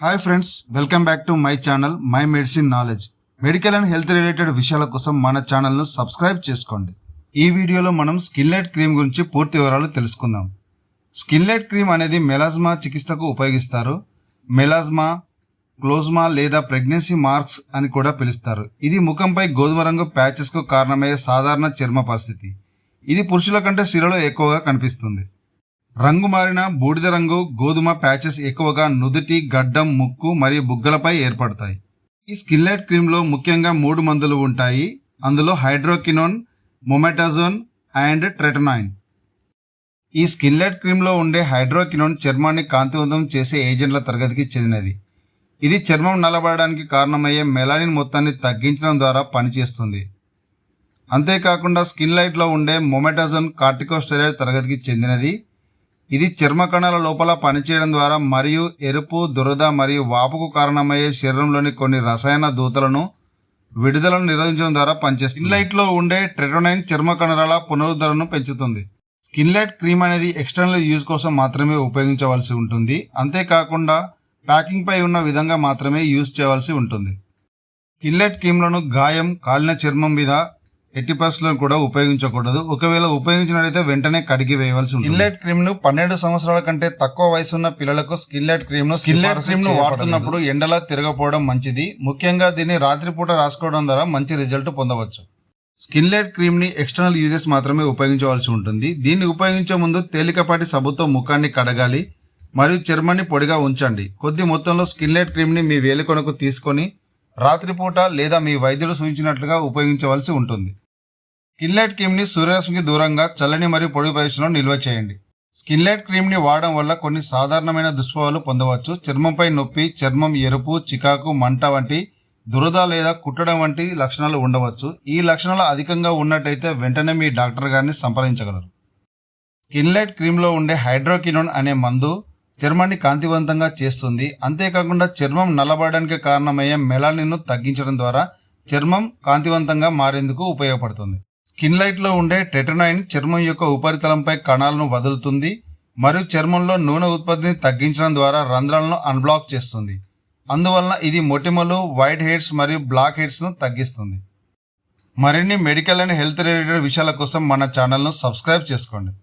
Hi friends, welcome back to my channel my medicine knowledge. Medical and health related విషయాల కోసం మన ఛానల్ను subscribe చేసుకోండి. ఈ వీడియోలో మనం స్కిన్లైట్ క్రీమ్ గురించి పూర్తి వివరాలు తెలుసుకుందాం. స్కిన్లైట్ క్రీమ్ అనేది మెలాజ్మా చికిత్సకు ఉపయోగిస్తారు. మెలాజ్మా, క్లోజ్మా లేదా ప్రెగ్నెన్సీ మార్క్స్ అని కూడా పిలుస్తారు. ఇది ముఖంపై గోధుమ రంగు ప్యాచెస్కు కారణమయ్యే సాధారణ చర్మ పరిస్థితి. ఇది పురుషుల కంటే స్త్రీలలో ఎక్కువగా కనిపిస్తుంది. రంగు మారిన బూడిద రంగు గోధుమ ప్యాచెస్ ఎక్కువగా నుదుటి, గడ్డం, ముక్కు మరియు బుగ్గలపై ఏర్పడతాయి. ఈ స్కిన్లైట్ క్రీమ్లో ముఖ్యంగా 3 మందులు ఉంటాయి. అందులో హైడ్రోకినోన్, మొమెటాజోన్ అండ్ ట్రెటనాయిన్. ఈ స్కిన్లైట్ క్రీమ్లో ఉండే హైడ్రోకినోన్ చర్మాన్ని కాంతివంతం చేసే ఏజెంట్ల తరగతికి చెందినది. ఇది చర్మం నల్లబడడానికి కారణమయ్యే మెలానిన్ మొత్తాన్ని తగ్గించడం ద్వారా పనిచేస్తుంది. అంతేకాకుండా స్కిన్లైట్లో ఉండే మొమెటాజోన్ కార్టికోస్టెరాయిడ్ తరగతికి చెందినది. ఇది చర్మ కణాల లోపల పనిచేయడం ద్వారా మరియు ఎరుపు, దురద మరియు వాపుకు కారణమయ్యే శరీరంలోని కొన్ని రసాయన దూతలను విడుదలను నిరోధించడం ద్వారా పనిచేస్తుంది. స్కిన్లైట్లో ఉండే ట్రెటనాయిన్ చర్మ కణాల పునరుద్ధరణను పెంచుతుంది. స్కిన్లైట్ క్రీమ్ అనేది ఎక్స్టర్నల్ యూజ్ కోసం మాత్రమే ఉపయోగించవలసి ఉంటుంది. అంతేకాకుండా ప్యాకింగ్ పై ఉన్న విధంగా మాత్రమే యూజ్ చేయవలసి ఉంటుంది. స్కిన్లైట్ క్రీమ్లను గాయం, కాలిన చర్మం మీద ఎట్టి పరిస్థితులను కూడా ఉపయోగించకూడదు. ఒకవేళ ఉపయోగించినట్లయితే వెంటనే కడిగి వేయవలసి ఉంటుంది. స్కిన్లైట్ క్రీమ్ ను 12 సంవత్సరాల కంటే తక్కువ వయసు ఉన్న పిల్లలకు స్కిన్లైట్ క్రీమ్ ను వాడుతున్నప్పుడు ఎండలా తిరగపోవడం మంచిది. ముఖ్యంగా దీన్ని రాత్రిపూట రాసుకోవడం ద్వారా మంచి రిజల్ట్ పొందవచ్చు. స్కిన్లైట్ క్రీమ్ ని ఎక్స్టర్నల్ యూజెస్ మాత్రమే ఉపయోగించవలసి ఉంటుంది. దీన్ని ఉపయోగించే ముందు తేలికపాటి సబ్బుతో ముఖాన్ని కడగాలి మరియు చర్మాన్ని పొడిగా ఉంచండి. కొద్ది మొత్తంలో స్కిన్లైట్ క్రీమ్ ని మీ వేలికొనకు తీసుకొని రాత్రిపూట లేదా మీ వైద్యుడు సూచించినట్లుగా ఉపయోగించవలసి ఉంటుంది. స్కిన్లైట్ క్రీమ్ ని సూర్యరశ్మికి దూరంగా చల్లని మరియు పొడి ప్రదేశంలో నిల్వ చేయండి. స్కిన్లైట్ క్రీమ్ ని వాడడం వల్ల కొన్ని సాధారణమైన దుష్ప్రభావాలు పొందవచ్చు. చర్మంపై నొప్పి, చర్మం ఎరుపు, చికాకు, మంట వంటి దురద లేదా కుట్టడం వంటి లక్షణాలు ఉండవచ్చు. ఈ లక్షణాలు అధికంగా ఉన్నట్టయితే వెంటనే మీ డాక్టర్ గారిని సంప్రదించగలరు. స్కిన్లైట్ క్రీమ్లో ఉండే హైడ్రోకినోన్ అనే మందు చర్మాన్ని కాంతివంతంగా చేస్తుంది. అంతేకాకుండా చర్మం నల్లబడడానికి కారణమయ్యే మెలానిన్ను తగ్గించడం ద్వారా చర్మం కాంతివంతంగా మారేందుకు ఉపయోగపడుతుంది. స్కిన్లైట్లో ఉండే ట్రెటనాయిన్ చర్మం యొక్క ఉపరితలంపై కణాలను వదులుతుంది మరియు చర్మంలో నూనె ఉత్పత్తిని తగ్గించడం ద్వారా రంధ్రాలను అన్బ్లాక్ చేస్తుంది. అందువలన ఇది మొటిమలు, వైట్ హెడ్స్ మరియు బ్లాక్ హెడ్స్ను తగ్గిస్తుంది. మరిన్ని మెడికల్ అండ్ హెల్త్ రిలేటెడ్ విషయాల కోసం మన ఛానల్ను సబ్స్క్రైబ్ చేసుకోండి.